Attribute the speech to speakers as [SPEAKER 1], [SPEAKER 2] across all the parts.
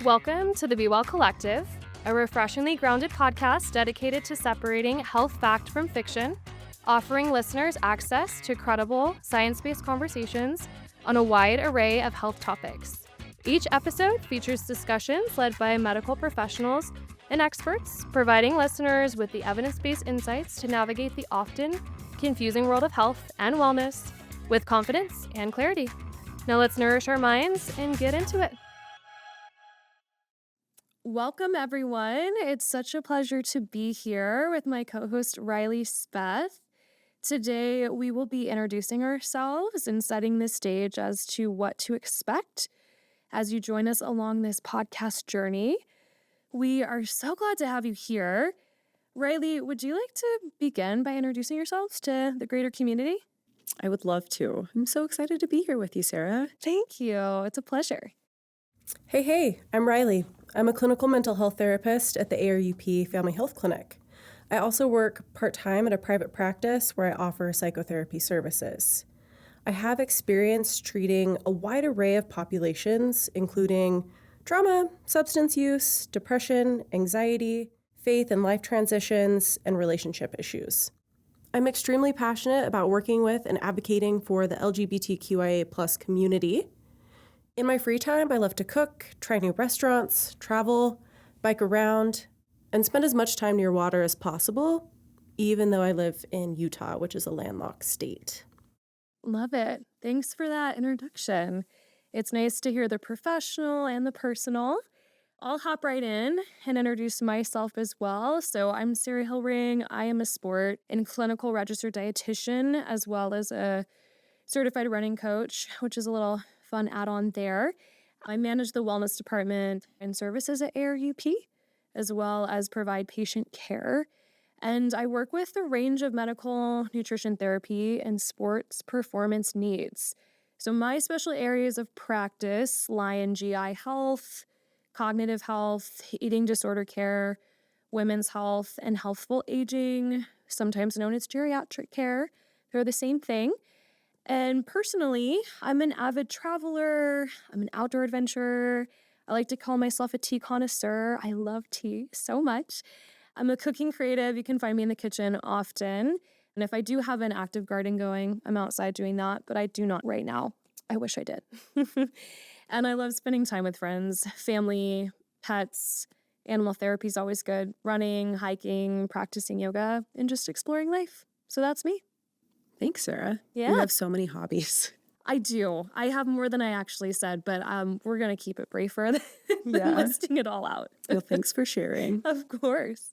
[SPEAKER 1] Welcome to the Be Well Collective, a refreshingly grounded podcast dedicated to separating health fact from fiction, offering listeners access to credible, science-based conversations on a wide array of health topics. Each episode features discussions led by medical professionals and experts, providing listeners with the evidence-based insights to navigate the often confusing world of health and wellness with confidence and clarity. Now let's nourish our minds and get into it. Welcome, everyone. It's such a pleasure to be here with my co-host, Riley Speth. Today, we will be introducing ourselves and setting the stage as to what to expect as you join us along this podcast journey. We are so glad to have you here. Riley, would you like to begin by introducing yourselves to the greater community?
[SPEAKER 2] I would love to. I'm so excited to be here with you, Sarah.
[SPEAKER 1] Thank you. It's a pleasure.
[SPEAKER 2] Hey, I'm Riley. I'm a clinical mental health therapist at the ARUP Family Health Clinic. I also work part-time at a private practice where I offer psychotherapy services. I have experience treating a wide array of populations, including trauma, substance use, depression, anxiety, faith and life transitions, and relationship issues. I'm extremely passionate about working with and advocating for the LGBTQIA+ community. In my free time, I love to cook, try new restaurants, travel, bike around, and spend as much time near water as possible, even though I live in Utah, which is a landlocked state.
[SPEAKER 1] Love it. Thanks for that introduction. It's nice to hear the professional and the personal. I'll hop right in and introduce myself as well. So I'm Sarah Hillring. I am a sport and clinical registered dietitian, as well as a certified running coach, which is a little fun add-on there. I manage the wellness department and services at ARUP, as well as provide patient care. And I work with a range of medical nutrition therapy and sports performance needs. So my special areas of practice lie in GI health, cognitive health, eating disorder care, women's health, and healthful aging, sometimes known as geriatric care. They're the same thing. And personally, I'm an avid traveler. I'm an outdoor adventurer. I like to call myself a tea connoisseur. I love tea so much. I'm a cooking creative. You can find me in the kitchen often. And if I do have an active garden going, I'm outside doing that, but I do not right now. I wish I did. And I love spending time with friends, family, pets. Animal therapy is always good. Running, hiking, practicing yoga, and just exploring life. So that's me.
[SPEAKER 2] Thanks, Sarah.
[SPEAKER 1] Yeah.
[SPEAKER 2] You have so many hobbies.
[SPEAKER 1] I do. I have more than I actually said, but we're going to keep it briefer than listing it all out.
[SPEAKER 2] Well, thanks for sharing.
[SPEAKER 1] Of course.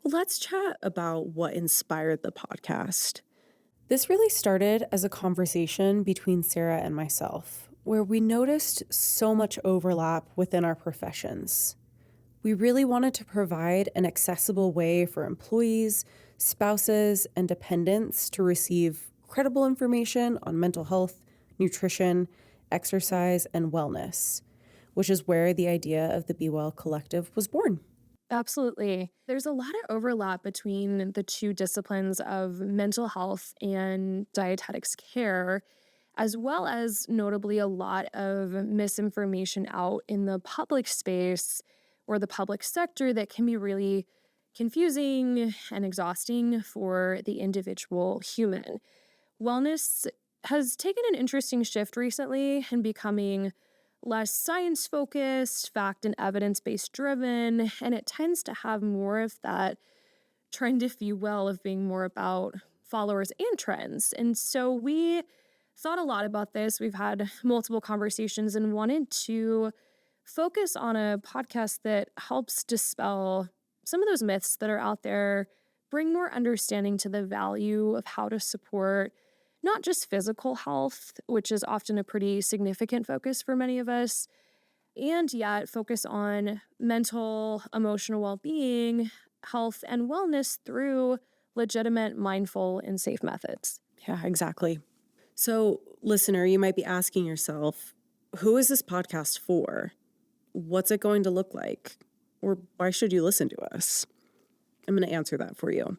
[SPEAKER 2] Well, let's chat about what inspired the podcast. This really started as a conversation between Sarah and myself, where we noticed so much overlap within our professions. We really wanted to provide an accessible way for employees, spouses, and dependents to receive credible information on mental health, nutrition, exercise, and wellness, which is where the idea of the Be Well Collective was born.
[SPEAKER 1] Absolutely. There's a lot of overlap between the two disciplines of mental health and dietetics care, as well as notably a lot of misinformation out in the public space or the public sector that can be really confusing and exhausting for the individual human. Wellness has taken an interesting shift recently in becoming less science-focused, fact and evidence-based driven, and it tends to have more of that trend, if you will, of being more about followers and trends. And so we thought a lot about this. We've had multiple conversations and wanted to focus on a podcast that helps dispel some of those myths that are out there, bring more understanding to the value of how to support not just physical health, which is often a pretty significant focus for many of us, and yet focus on mental, emotional well-being, health, and wellness through legitimate, mindful, and safe methods.
[SPEAKER 2] Yeah, exactly. So, listener, you might be asking yourself, who is this podcast for? What's it going to look like? Or why should you listen to us? I'm going to answer that for you.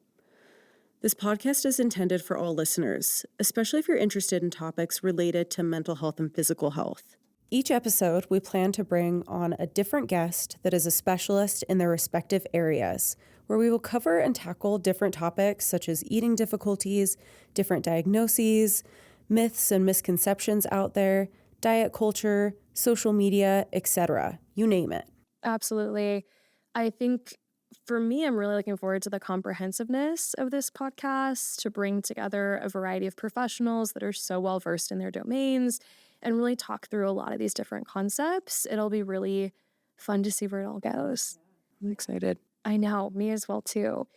[SPEAKER 2] This podcast is intended for all listeners, especially if you're interested in topics related to mental health and physical health. Each episode, we plan to bring on a different guest that is a specialist in their respective areas, where we will cover and tackle different topics such as eating difficulties, different diagnoses, myths and misconceptions out there, diet culture, social media, etc. You name it.
[SPEAKER 1] Absolutely. I think for me, I'm really looking forward to the comprehensiveness of this podcast to bring together a variety of professionals that are so well versed in their domains and really talk through a lot of these different concepts. It'll be really fun to see where it all goes.
[SPEAKER 2] I'm excited.
[SPEAKER 1] I know, me as well, too.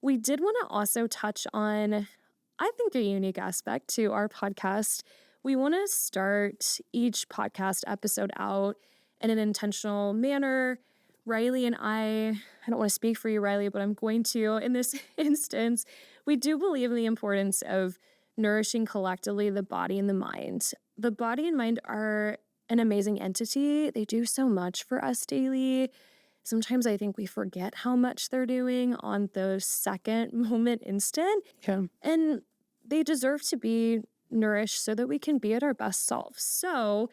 [SPEAKER 1] We did want to also touch on, I think, a unique aspect to our podcast. We want to start each podcast episode out in an intentional manner. Riley and I don't want to speak for you, Riley, but I'm going to. In this instance, we do believe in the importance of nourishing collectively the body and the mind. The body and mind are an amazing entity. They do so much for us daily. Sometimes I think we forget how much they're doing on the second moment instant.
[SPEAKER 2] Yeah.
[SPEAKER 1] And they deserve to be nourished so that we can be at our best selves. So,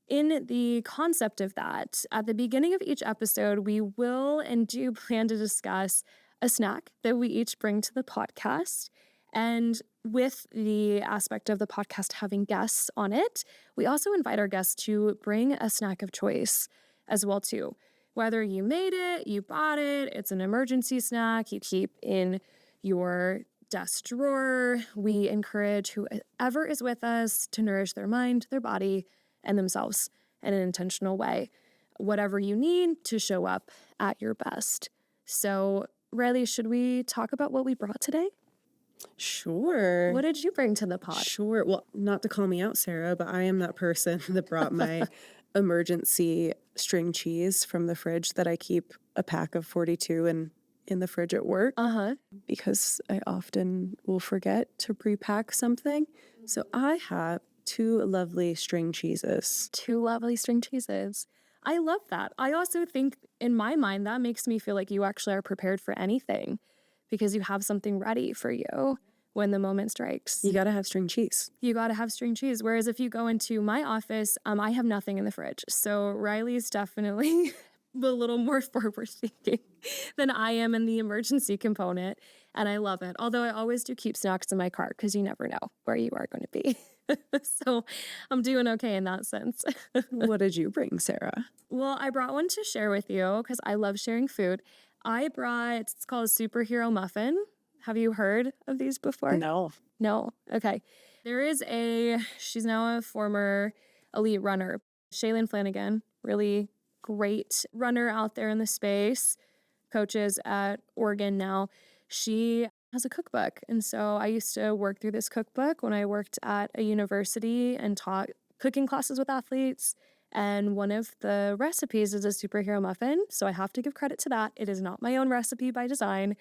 [SPEAKER 1] in the concept of that, at the beginning of each episode, we will and do plan to discuss a snack that we each bring to the podcast. And with the aspect of the podcast having guests on it, we also invite our guests to bring a snack of choice as well too. Whether you made it, you bought it, it's an emergency snack you keep in your desk drawer, we encourage whoever is with us to nourish their mind, their body, and themselves in an intentional way. Whatever you need to show up at your best. So, Riley, should we talk about what we brought today?
[SPEAKER 2] Sure.
[SPEAKER 1] What did you bring to the pod?
[SPEAKER 2] Sure. Well, not to call me out, Sarah, but I am that person that brought my emergency string cheese from the fridge that I keep a pack of 42 in the fridge at work. Because I often will forget to pre-pack something. So I have 2 lovely string cheeses.
[SPEAKER 1] 2 lovely string cheeses. I love that. I also think, in my mind, that makes me feel like you actually are prepared for anything because you have something ready for you when the moment strikes.
[SPEAKER 2] You got to have string cheese.
[SPEAKER 1] You got to have string cheese. Whereas if you go into my office, I have nothing in the fridge. So Riley's definitely a little more forward thinking than I am in the emergency component. And I love it. Although I always do keep snacks in my car because you never know where you are going to be. So I'm doing okay in that sense.
[SPEAKER 2] What did you bring, Sarah?
[SPEAKER 1] Well, I brought one to share with you because I love sharing food. It's called a superhero muffin. Have you heard of these before?
[SPEAKER 2] No.
[SPEAKER 1] No? Okay. She's now a former elite runner. Shaylin Flanagan, really great runner out there in the space, coaches at Oregon now. She has a cookbook. And so I used to work through this cookbook when I worked at a university and taught cooking classes with athletes. And one of the recipes is a superhero muffin. So I have to give credit to that. It is not my own recipe by design,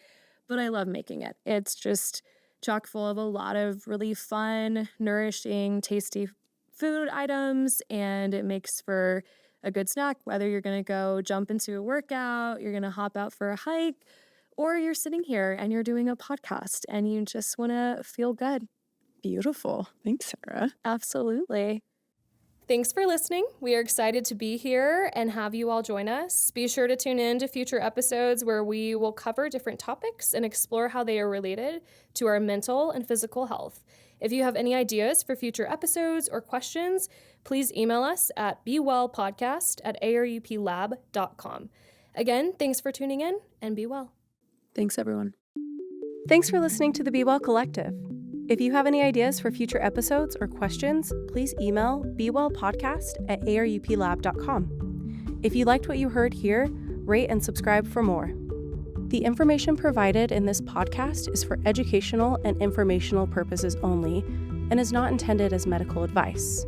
[SPEAKER 1] but I love making it. It's just chock full of a lot of really fun, nourishing, tasty food items. And it makes for a good snack, whether you're going to go jump into a workout, you're going to hop out for a hike, or you're sitting here and you're doing a podcast and you just want to feel good.
[SPEAKER 2] Beautiful. Thanks, Sarah.
[SPEAKER 1] Absolutely. Thanks for listening. We are excited to be here and have you all join us. Be sure to tune in to future episodes where we will cover different topics and explore how they are related to our mental and physical health. If you have any ideas for future episodes or questions, please email us at bewellpodcast@aruplab.com. Again, thanks for tuning in and be well.
[SPEAKER 2] Thanks, everyone.
[SPEAKER 3] Thanks for listening to the Be Well Collective. If you have any ideas for future episodes or questions, please email bewellpodcast@aruplab.com. If you liked what you heard here, rate and subscribe for more. The information provided in this podcast is for educational and informational purposes only and is not intended as medical advice.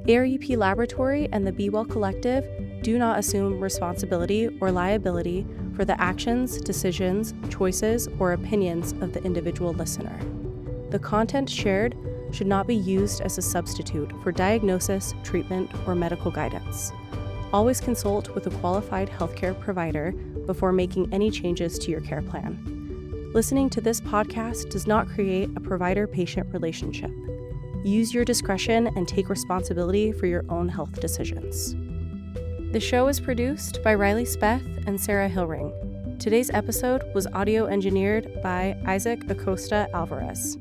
[SPEAKER 3] ARUP Laboratory and the Be Well Collective do not assume responsibility or liability for the actions, decisions, choices, or opinions of the individual listener. The content shared should not be used as a substitute for diagnosis, treatment, or medical guidance. Always consult with a qualified healthcare provider before making any changes to your care plan. Listening to this podcast does not create a provider-patient relationship. Use your discretion and take responsibility for your own health decisions. The show is produced by Riley Speth and Sarah Hillring. Today's episode was audio engineered by Isaac Acosta Alvarez.